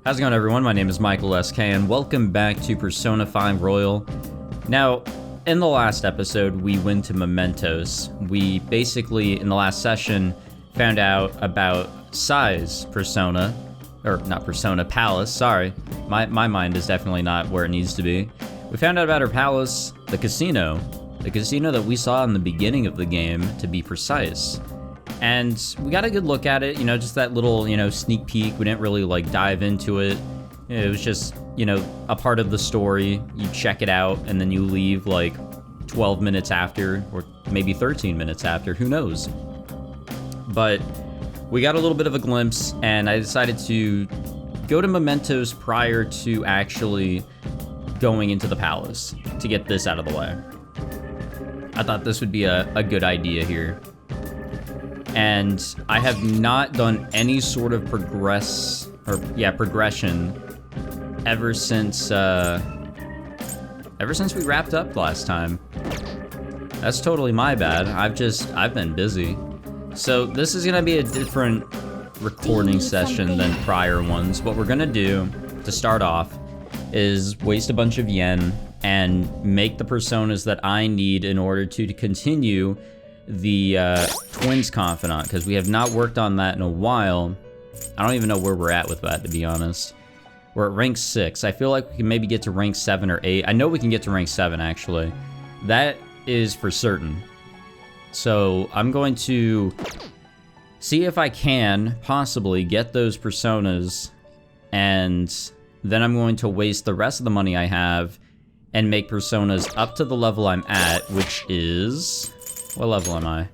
How's it going, everyone? My name is Michael SK, and welcome back to Persona 5 Royal. Now, in the last episode, we went to Mementos. We basically, in the last session, found out about Sai's persona, or not persona, palace, sorry. My mind is definitely not where it needs to be. We found out about her palace, the casino that we saw in the beginning of the game, to be precise. And we got a good look at it, just that little, sneak peek. We didn't really, dive into it. It was just, a part of the story. You check it out, and then you leave, 12 minutes after, or maybe 13 minutes after, who knows. But we got a little bit of a glimpse, and I decided to go to Mementos prior to actually going into the palace to get this out of the way. I thought this would be a good idea here. And I have not done any sort of progression ever since we wrapped up last time. That's totally my bad. I've been busy. So this is gonna be a different recording session than prior ones. What we're gonna do to start off is waste a bunch of yen and make the personas that I need in order to continue the twins confidant, because we have not worked on that in a while. I don't even know where we're at with that, to be honest. We're at rank 6. I feel like we can maybe get to rank 7 or 8. I know we can get to rank 7, actually. That is for certain. So I'm going to see if I can possibly get those personas, and then I'm going to waste the rest of the money I have and make personas up to the level I'm at, which is... what level am I?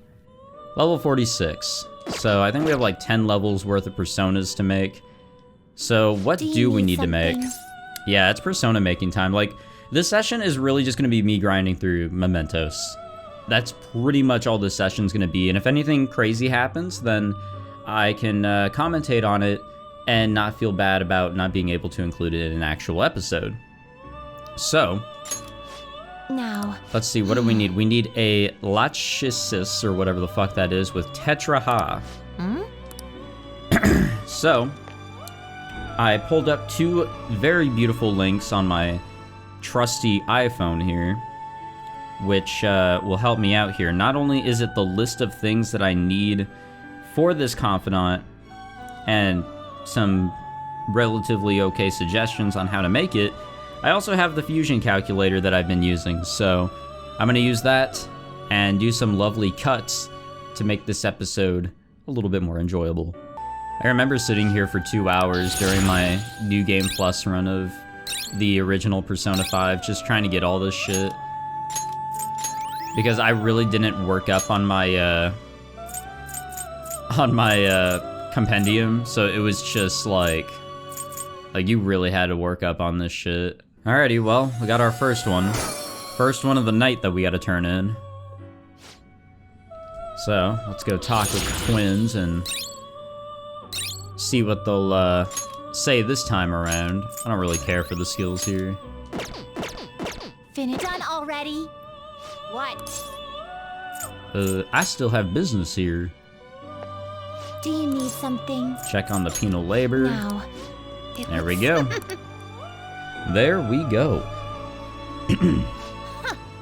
Level 46. So I think we have 10 levels worth of personas to make. So what do we need to make? Yeah, it's persona making time. This session is really just going to be me grinding through Mementos. That's pretty much all this session's going to be. And if anything crazy happens, then I can commentate on it and not feel bad about not being able to include it in an actual episode. So... now, let's see, what do we need? We need a Lachesis, or whatever the fuck that is, with Tetraha. So, I pulled up 2 very beautiful links on my trusty iPhone here, which will help me out here. Not only is it the list of things that I need for this Confidant, and some relatively okay suggestions on how to make it, I also have the fusion calculator that I've been using, so I'm going to use that and do some lovely cuts to make this episode a little bit more enjoyable. I remember sitting here for 2 hours during my New Game Plus run of the original Persona 5, just trying to get all this shit. Because I really didn't work up on my compendium, so it was just like you really had to work up on this shit. Alrighty, well, we got our first one. First one of the night that we gotta turn in. So, let's go talk with the twins and see what they'll say this time around. I don't really care for the skills here. Finished done already? What? I still have business here. Do you need something? Check on the penal labor. No. There we go. There we go.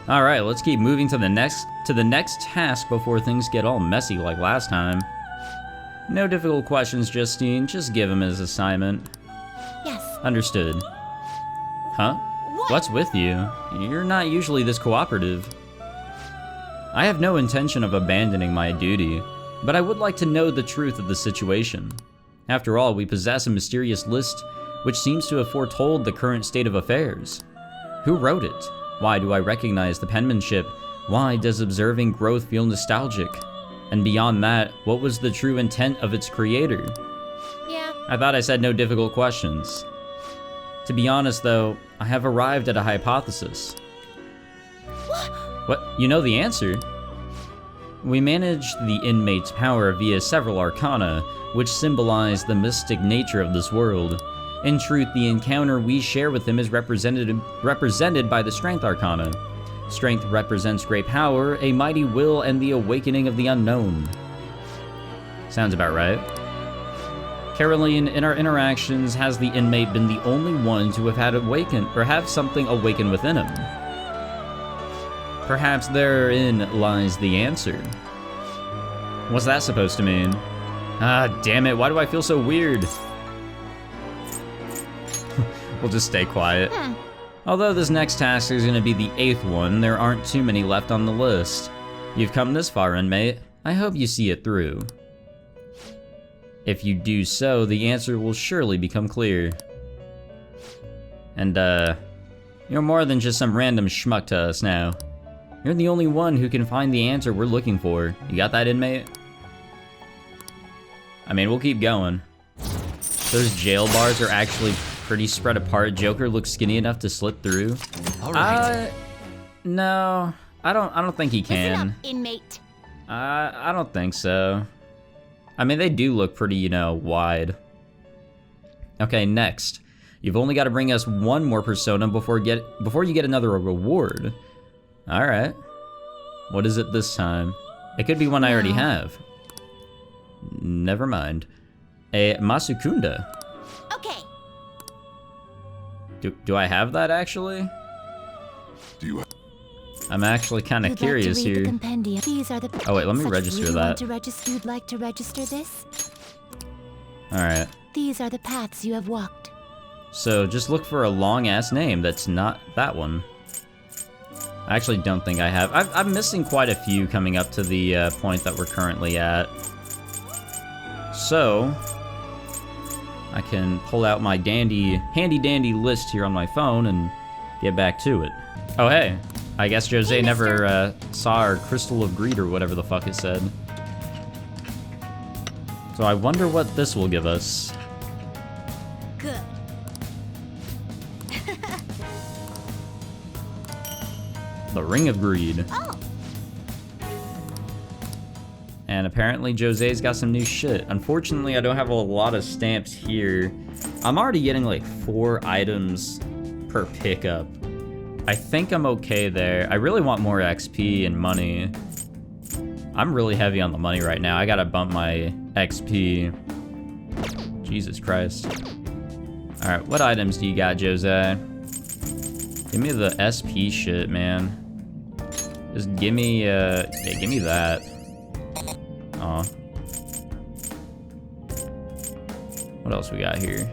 All right, let's keep moving to the next task before things get all messy like last time. No difficult questions, Justine. Just give him his assignment. Yes. Understood. Huh? What's with you? You're not usually this cooperative. I have no intention of abandoning my duty, but I would like to know the truth of the situation. After all, we possess a mysterious list which seems to have foretold the current state of affairs. Who wrote it? Why do I recognize the penmanship? Why does observing growth feel nostalgic? And beyond that, what was the true intent of its creator? Yeah. I thought I said no difficult questions. To be honest, though, I have arrived at a hypothesis. What? You know the answer? We manage the inmate's power via several arcana, which symbolize the mystic nature of this world. In truth, the encounter we share with him is represented by the Strength Arcana. Strength represents great power, a mighty will, and the awakening of the unknown. Sounds about right. Caroline, in our interactions, has the inmate been the only one to have had awakened or have something awaken within him? Perhaps therein lies the answer. What's that supposed to mean? Ah, damn it, why do I feel so weird? We'll just stay quiet. Although this next task is gonna be the 8th one, there aren't too many left on the list. You've come this far, inmate. I hope you see it through. If you do so, the answer will surely become clear. And, you're more than just some random schmuck to us now. You're the only one who can find the answer we're looking for. You got that, inmate? I mean, we'll keep going. Those jail bars are actually pretty spread apart. Joker looks skinny enough to slip through. All right. No. I don't think he can. Listen up, inmate. I don't think so. I mean, they do look pretty, you know, wide. Okay, next. You've only got to bring us one more persona before you get another reward. All right. What is it this time? It could be one I already have. Never mind. A Masukunda. Okay. Do I have that actually? Do you? I'm actually kind of You'd curious like to read here. The compendium. These are the Oh wait, let me such register really that. Want to register? You'd like to register this? All right. These are the paths you have walked. So just look for a long ass name that's not that one. I actually don't think I have. I'm missing quite a few coming up to the point that we're currently at. So I can pull out my handy dandy list here on my phone and get back to it. Oh hey, I guess Jose Hey, never saw our Crystal of Greed or whatever the fuck it said. So I wonder what this will give us. Good. The Ring of Greed. Oh. And apparently Jose's got some new shit. Unfortunately, I don't have a lot of stamps here. I'm already getting like 4 items per pickup. I think I'm okay there. I really want more XP and money. I'm really heavy on the money right now. I gotta bump my XP. Jesus Christ. All right, what items do you got, Jose? Give me the SP shit, man. Just give me, yeah, give me that. Aw. What else we got here?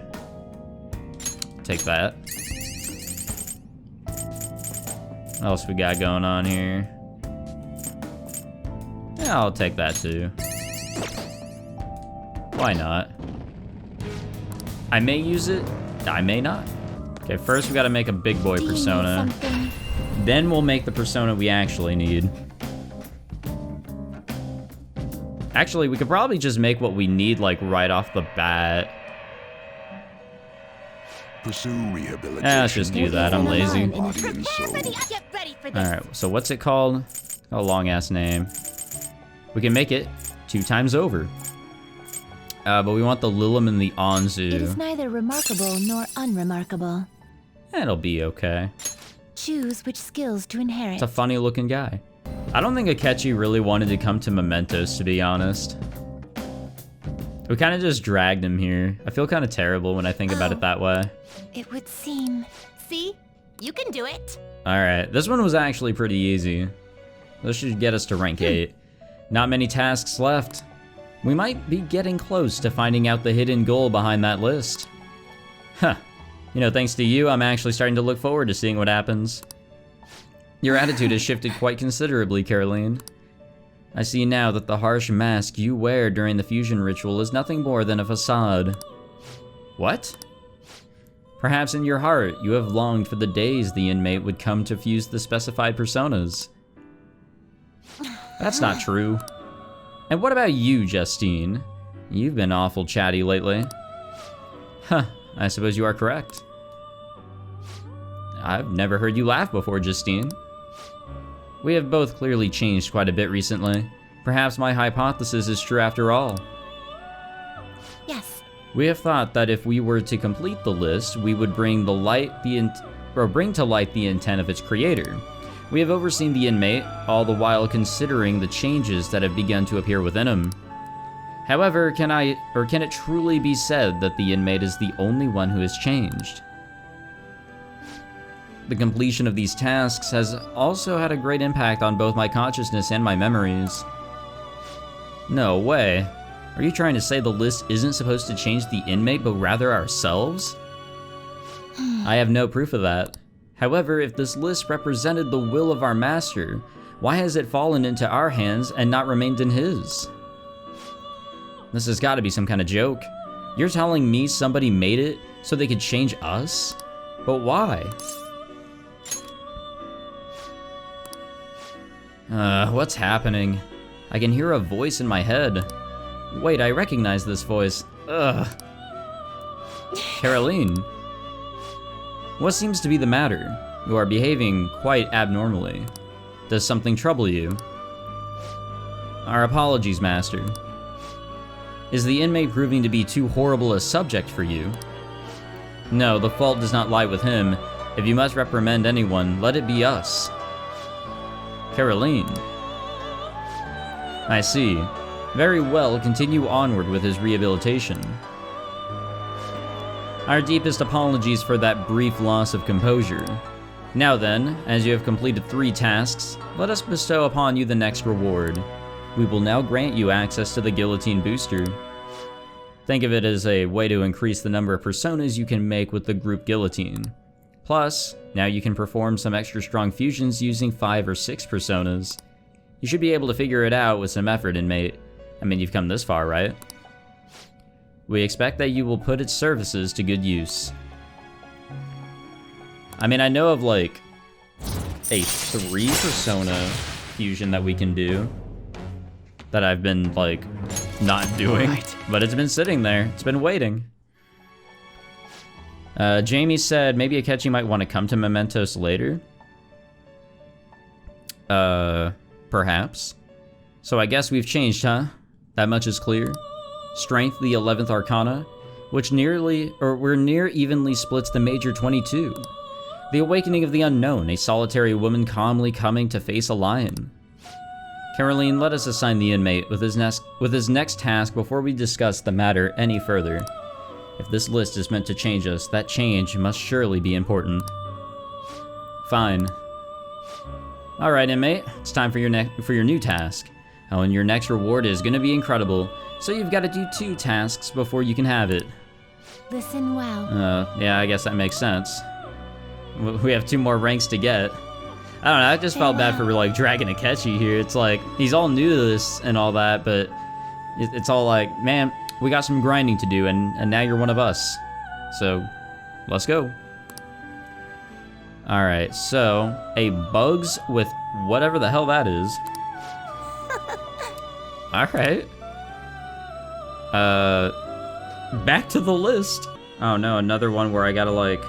Take that. What else we got going on here? Yeah, I'll take that too. Why not? I may use it, I may not. Okay, first we gotta make a big boy Do you need persona. something? Then we'll make the persona we actually need. Actually, we could probably just make what we need like right off the bat. Pursue rehabilitation. Yeah, let's just do that. I'm lazy. Body and soul. Get ready for this. Alright, so what's it called? A long ass name. We can make it 2 times over. But we want the Lilim and the It is Anzu. neither remarkable nor unremarkable. It'll be okay. Choose which skills to inherit. It's a funny looking guy. I don't think Akechi really wanted to come to Mementos, to be honest. We kind of just dragged him here. I feel kind of terrible when I think about it that way. It would seem. See? You can do it. Alright, this one was actually pretty easy. This should get us to rank 8. Not many tasks left. We might be getting close to finding out the hidden goal behind that list. Huh. You know, thanks to you, I'm actually starting to look forward to seeing what happens. Your attitude has shifted quite considerably, Caroline. I see now that the harsh mask you wear during the fusion ritual is nothing more than a facade. What? Perhaps in your heart, you have longed for the days the inmate would come to fuse the specified personas. That's not true. And what about you, Justine? You've been awful chatty lately. Huh, I suppose you are correct. I've never heard you laugh before, Justine. We have both clearly changed quite a bit recently. Perhaps my hypothesis is true after all. Yes. We have thought that if we were to complete the list, we would bring to light the intent of its creator. We have overseen the inmate, all the while considering the changes that have begun to appear within him. However, can it truly be said that the inmate is the only one who has changed? The completion of these tasks has also had a great impact on both my consciousness and my memories. No way. Are you trying to say the list isn't supposed to change the inmate, but rather ourselves? I have no proof of that. However, if this list represented the will of our master, why has it fallen into our hands and not remained in his? This has got to be some kind of joke. You're telling me somebody made it so they could change us? But why? What's happening? I can hear a voice in my head. Wait, I recognize this voice. Ugh. Caroline. What seems to be the matter? You are behaving quite abnormally. Does something trouble you? Our apologies, Master. Is the inmate proving to be too horrible a subject for you? No, the fault does not lie with him. If you must reprimand anyone, let it be us. Caroline. I see. Very well, continue onward with his rehabilitation. Our deepest apologies for that brief loss of composure. Now then, as you have completed 3 tasks, let us bestow upon you the next reward. We will now grant you access to the guillotine booster. Think of it as a way to increase the number of personas you can make with the group guillotine. Plus, now you can perform some extra strong fusions using 5 or 6 personas. You should be able to figure it out with some effort, inmate. I mean, you've come this far, right? We expect that you will put its services to good use. I mean, I know of like a 3 persona fusion that we can do that I've been like not doing, but it's been sitting there. It's been waiting. Jamie said maybe Akechi might want to come to Mementos later. Perhaps. So I guess we've changed, huh? That much is clear. Strength, the 11th Arcana, which we're near evenly splits the major 22. The awakening of the unknown, a solitary woman calmly coming to face a lion. Caroline, let us assign the inmate with his next task before we discuss the matter any further. If this list is meant to change us, that change must surely be important. Fine. Alright, inmate, it's time for your new task. Oh, and your next reward is gonna be incredible, so you've got to do 2 tasks before you can have it. Listen well. Yeah, I guess that makes sense. We have 2 more ranks to get. I don't know, I just felt bad for like dragging Akechi here. It's like, he's all new to this and all that, but it's all like, man, we got some grinding to do, and now you're one of us. So, let's go. Alright, so, a bugs with whatever the hell that is. Alright. Back to the list. Oh no, another one where I gotta like...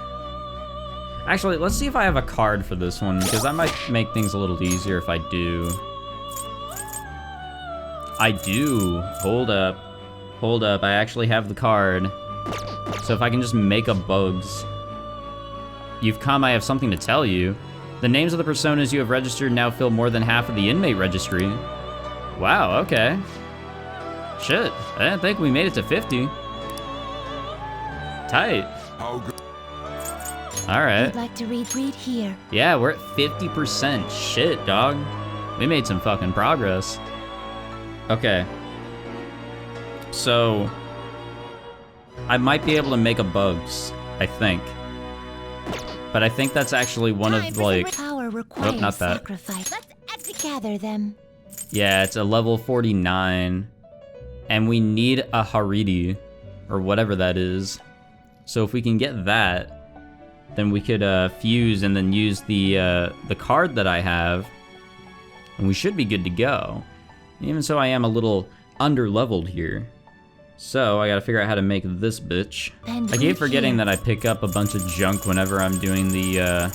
Actually, let's see if I have a card for this one, because that might make things a little easier if I do. I do. Hold up. Hold up, I actually have the card. So if I can just make a bugs. You've come, I have something to tell you. The names of the personas you have registered now fill more than half of the inmate registry. Wow, okay. Shit, I didn't think we made it to 50. Tight. How good? Alright. I'd like to read here. Yeah, we're at 50%. Shit, dog. We made some fucking progress. Okay. So, I might be able to make a bugs, I think. But I think that's actually one of like... Power Nope, not that. Sacrifice. Let's gather them. Yeah, it's a level 49. And we need a Haridi, or whatever that is. So if we can get that, then we could fuse and then use the card that I have, and we should be good to go. Even so, I am a little under-leveled here. So I gotta figure out how to make this bitch. I keep forgetting that I pick up a bunch of junk whenever I'm doing the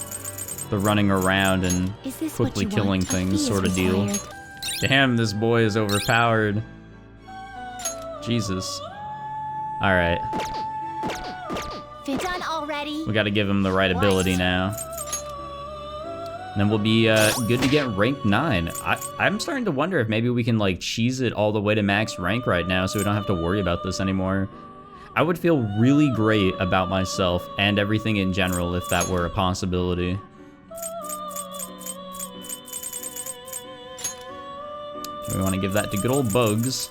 running around and quickly killing things sort of deal. Damn, this boy is overpowered. Jesus. Alright. Done already. We gotta give him the right ability now. then we'll be good to get rank 9. I'm starting to wonder if maybe we can like cheese it all the way to max rank right now so we don't have to worry about this anymore. I would feel really great about myself and everything in general if that were a possibility. We want to give that to good old Bugs.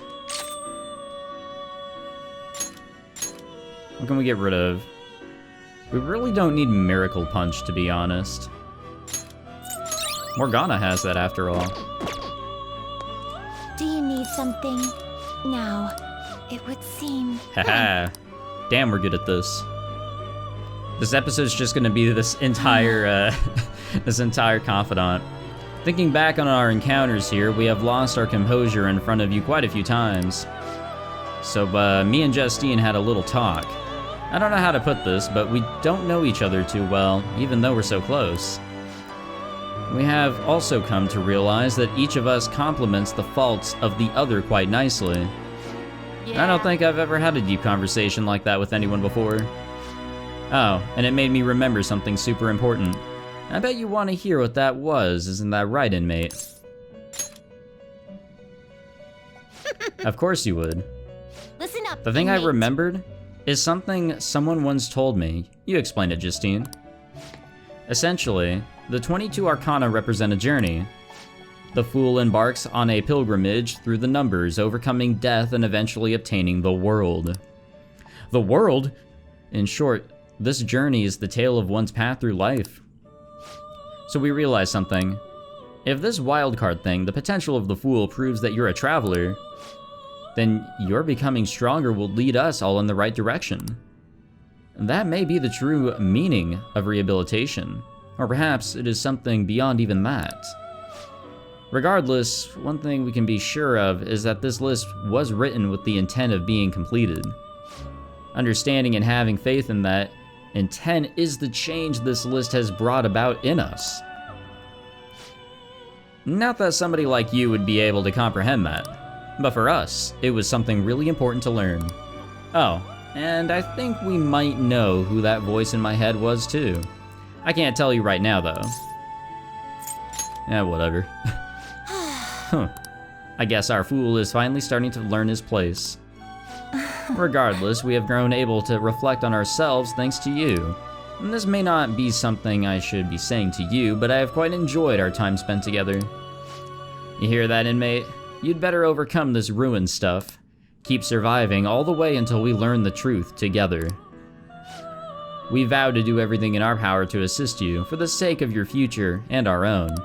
What can we get rid of? We really don't need Miracle Punch, to be honest. Morgana has that after all. Do you need something? Now, it would seem. Haha. Damn, we're good at this. This episode's just gonna be this entire, this entire Confidant. Thinking back on our encounters here, we have lost our composure in front of you quite a few times. So, me and Justine had a little talk. I don't know how to put this, but we don't know each other too well, even though we're so close. We have also come to realize that each of us complements the faults of the other quite nicely. Yeah. I don't think I've ever had a deep conversation like that with anyone before. Oh, and it made me remember something super important. I bet you want to hear what that was, isn't that right, inmate? Of course you would. Listen up. The thing I inmate. remembered is something someone once told me. You explain it, Justine. Essentially, the 22 Arcana represent a journey. The fool embarks on a pilgrimage through the numbers, overcoming death and eventually obtaining the world. The world? In short, this journey is the tale of one's path through life. So we realize something. If this wildcard thing, the potential of the fool, proves that you're a traveler, then your becoming stronger will lead us all in the right direction. That may be the true meaning of rehabilitation, or perhaps it is something beyond even that. Regardless, one thing we can be sure of is that this list was written with the intent of being completed. Understanding and having faith in that intent is the change this list has brought about in us. Not that somebody like you would be able to comprehend that, but for us, it was something really important to learn. Oh, and I think we might know who that voice in my head was too. I can't tell you right now though. Whatever. Huh. I guess our fool is finally starting to learn his place. Regardless, we have grown able to reflect on ourselves thanks to you. And this may not be something I should be saying to you, but I have quite enjoyed our time spent together. You hear that, inmate? You'd better overcome this ruined stuff. Keep surviving all the way until we learn the truth together. We vow to do everything in our power to assist you, for the sake of your future and our own.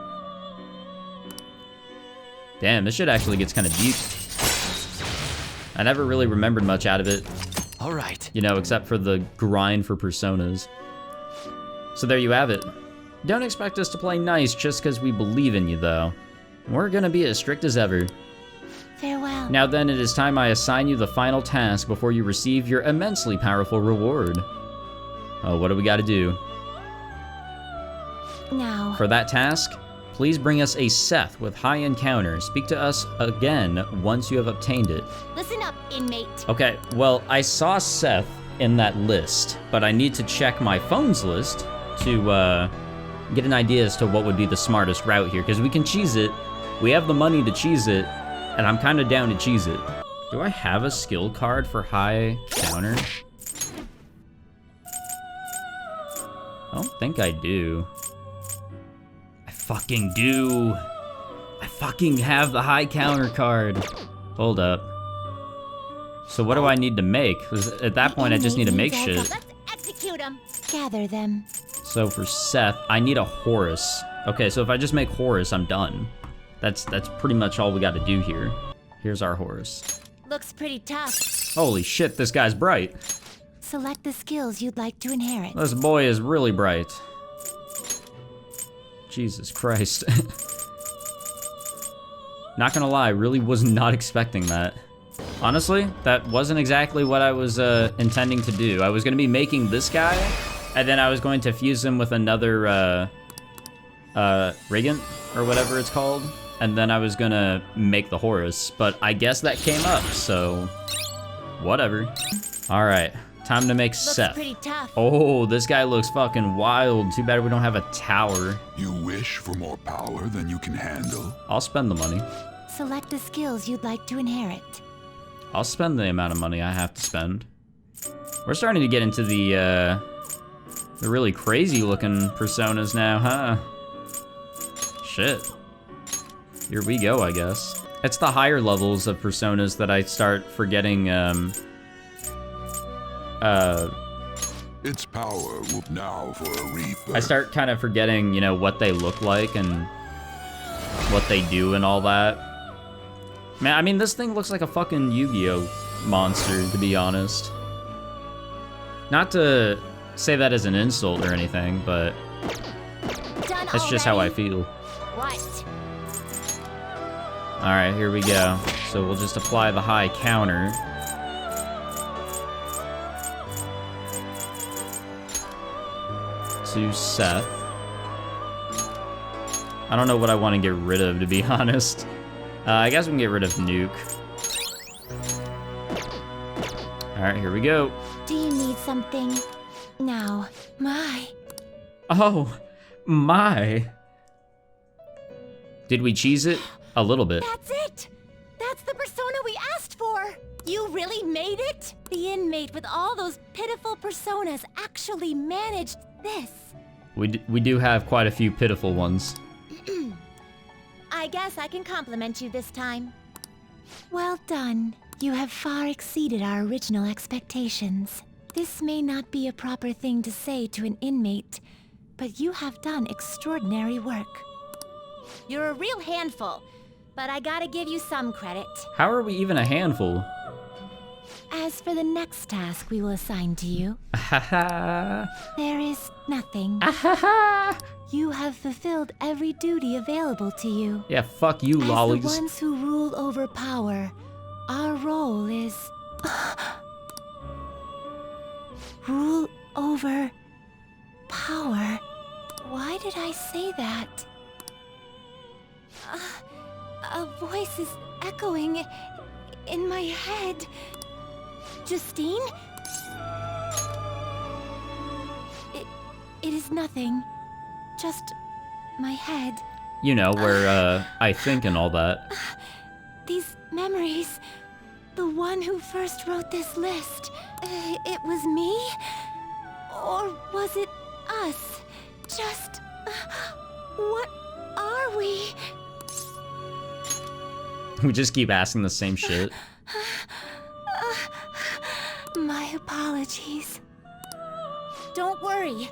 Damn, this shit actually gets kind of deep. I never really remembered much out of it. All right. You know, except for the grind for personas. So there you have it. Don't expect us to play nice just because we believe in you, though. We're gonna be as strict as ever. Farewell. Now then, it is time I assign you the final task before you receive your immensely powerful reward. Oh, what do we gotta do? Now. For that task, please bring us a Seth with high encounter. Speak to us again once you have obtained it. Listen up, inmate. Okay, well, I saw Seth in that list, but I need to check my phone's list to get an idea as to what would be the smartest route here, because we can cheese it. We have the money to cheese it, and I'm kind of down to cheese it. Do I have a skill card for high counter? I don't think I do. I fucking do. I fucking have the high counter card. Hold up. So what do I need to make? 'Cause at that point, I just need to make shit. Let's execute them. Gather them. So for Seth, I need a Horus. Okay, so if I just make Horus, I'm done. That's pretty much all we got to do here. Here's our Horus. Looks pretty tough. Holy shit, this guy's bright. Select the skills you'd like to inherit. This boy is really bright. Jesus Christ. Not gonna lie, really was not expecting that. Honestly, that wasn't exactly what I was intending to do. I was gonna be making this guy, and then I was going to fuse him with another Regent, or whatever it's called, and then I was gonna make the Horus, but I guess that came up, so whatever. All right, Time to make Looks Seth. pretty tough. Oh, this guy looks fucking wild. Too bad we don't have a tower. You wish for more power than you can handle? I'll spend the money. Select the skills you'd like to inherit. I'll spend the amount of money I have to spend. We're starting to get into the really crazy looking personas now, huh? Shit. Here we go, I guess. It's the higher levels of personas that I start forgetting, Its power will now for a rebirth. I start kind of forgetting, you know, what they look like and what they do and all that. Man, I mean, this thing looks like a fucking Yu-Gi-Oh monster, to be honest. Not to say that as an insult or anything, but Done that's just how I already? feel. What? All right, here we go. So we'll just apply the high counter. To Seth. I don't know what I want to get rid of, to be honest. I guess we can get rid of Nuke. All right, here we go. Do you need something? Now, my. Oh, my. Did we cheese it? A little bit. That's it! That's the persona we asked for! You really made it? The inmate with all those pitiful personas actually managed this. We do have quite a few pitiful ones. I guess I can compliment you this time. Well done. You have far exceeded our original expectations. This may not be a proper thing to say to an inmate, but you have done extraordinary work. You're a real handful, but I gotta give you some credit. How are we even a handful? As for the next task we will assign to you, Ahaha. there is nothing. Ahaha. You have fulfilled every duty available to you. Yeah, fuck you, As the lollies. ones who rule over power, our role is... rule over power. Why did I say that? A voice is echoing in my head. Justine? It is nothing. Just my head. You know, where, I think and all that. These memories. The one who first wrote this list. It was me? Or was it us? Just... what are we? We just keep asking the same shit. My apologies. Don't worry.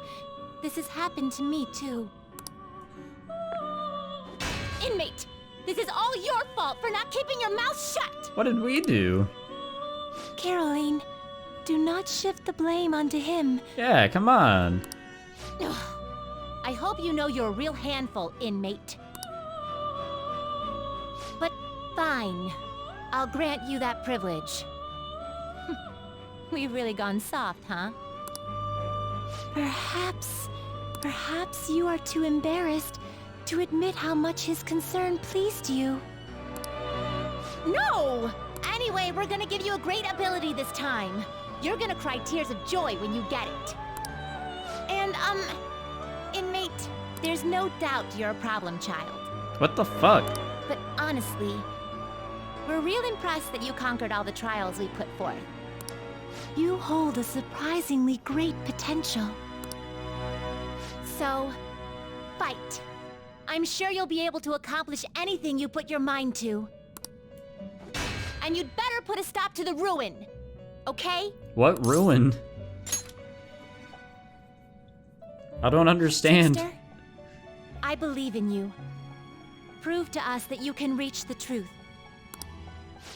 This has happened to me too. Inmate, this is all your fault for not keeping your mouth shut. What did we do? Caroline, do not shift the blame onto him. Yeah, come on. I hope you know you're a real handful, inmate. But fine. I'll grant you that privilege. We've really gone soft, huh? Perhaps you are too embarrassed to admit how much his concern pleased you. No! Anyway, we're gonna give you a great ability this time. You're gonna cry tears of joy when you get it. And, inmate, there's no doubt you're a problem child. What the fuck? But honestly, we're real impressed that you conquered all the trials we put forth. You hold a surprisingly great potential. So, fight. I'm sure you'll be able to accomplish anything you put your mind to. And you'd better put a stop to the ruin, okay? What ruin? I don't understand. Sister, I believe in you. Prove to us that you can reach the truth.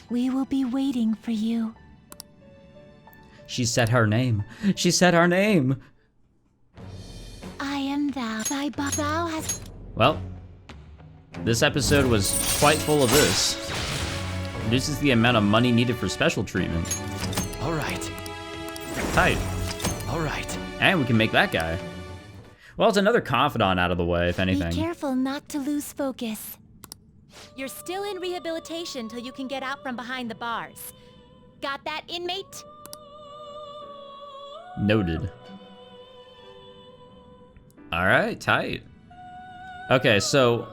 We will be waiting for you. She said her name. She said our name. I am thou. Thou has... Well, this episode was quite full of this. Reduces the amount of money needed for special treatment. All right. Tight. All right. And we can make that guy. Well, it's another Confidant out of the way, if anything. Be careful not to lose focus. You're still in rehabilitation till you can get out from behind the bars. Got that, inmate? Noted. Alright, tight. Okay, so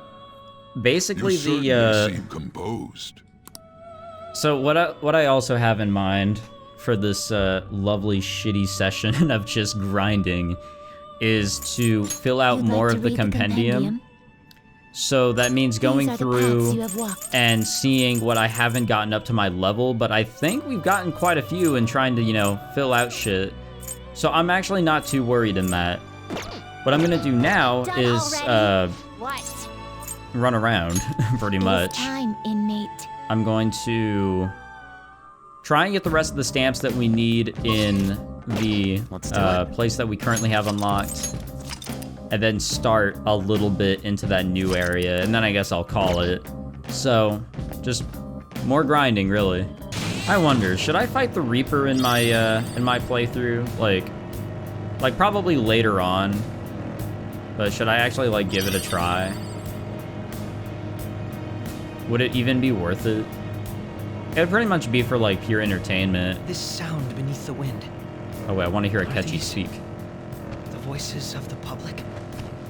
basically You certainly seem composed. So what I also have in mind for this lovely shitty session of just grinding is to fill out You'd like more to of the read compendium. So that means going These are the paths through you have walked. and seeing what I haven't gotten up to my level, but I think we've gotten quite a few and trying to, you know, fill out shit. So I'm actually not too worried in that. What I'm gonna do now Done is already? What? run around, pretty It is much. time, inmate. I'm going to try and get the rest of the stamps that we need in the Let's do it. place that we currently have unlocked, and then start a little bit into that new area, and then I guess I'll call it. So, just more grinding, really. I wonder, should I fight the Reaper in my playthrough? Like probably later on, but should I actually like give it a try? Would it even be worth it? It'd pretty much be for like pure entertainment. This sound beneath the wind. Oh wait, I want to hear What are Akechi these? speak. The voices of the public.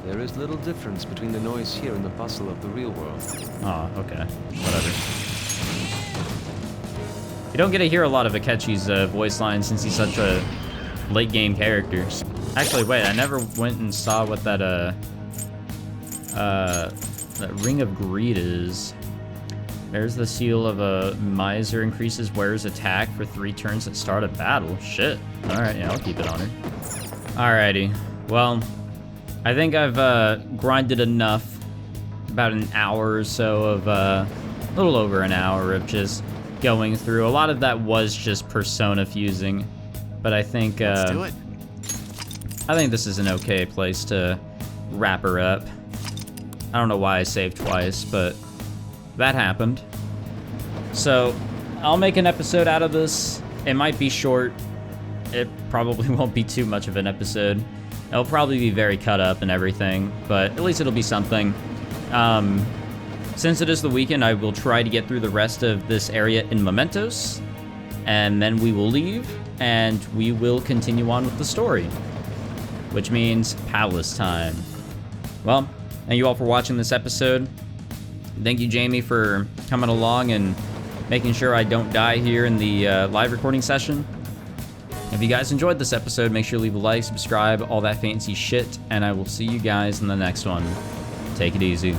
There is little difference between the noise here and the bustle of the real world. Oh, okay. Whatever. You don't get to hear a lot of Akechi's voice lines since he's such a late game character. Actually, wait, I never went and saw what that Ring of Greed is. There's the seal of a miser, increases wearer's attack for 3 turns at start of battle. Shit. Alright, yeah, I'll keep it on her. Alrighty. Well, I think I've grinded enough. About an hour or so of, a little over an hour of just going through. A lot of that was just persona fusing. But I think, Let's do it. I think this is an okay place to wrap her up. I don't know why I saved twice, but that happened. So, I'll make an episode out of this. It might be short. It probably won't be too much of an episode. It'll probably be very cut up and everything, but at least it'll be something. Since it is the weekend, I will try to get through the rest of this area in Mementos, and then we will leave, and we will continue on with the story, which means Palace time. Well, thank you all for watching this episode. Thank you, Jamie, for coming along and making sure I don't die here in the live recording session. If you guys enjoyed this episode, make sure to leave a like, subscribe, all that fancy shit, and I will see you guys in the next one. Take it easy.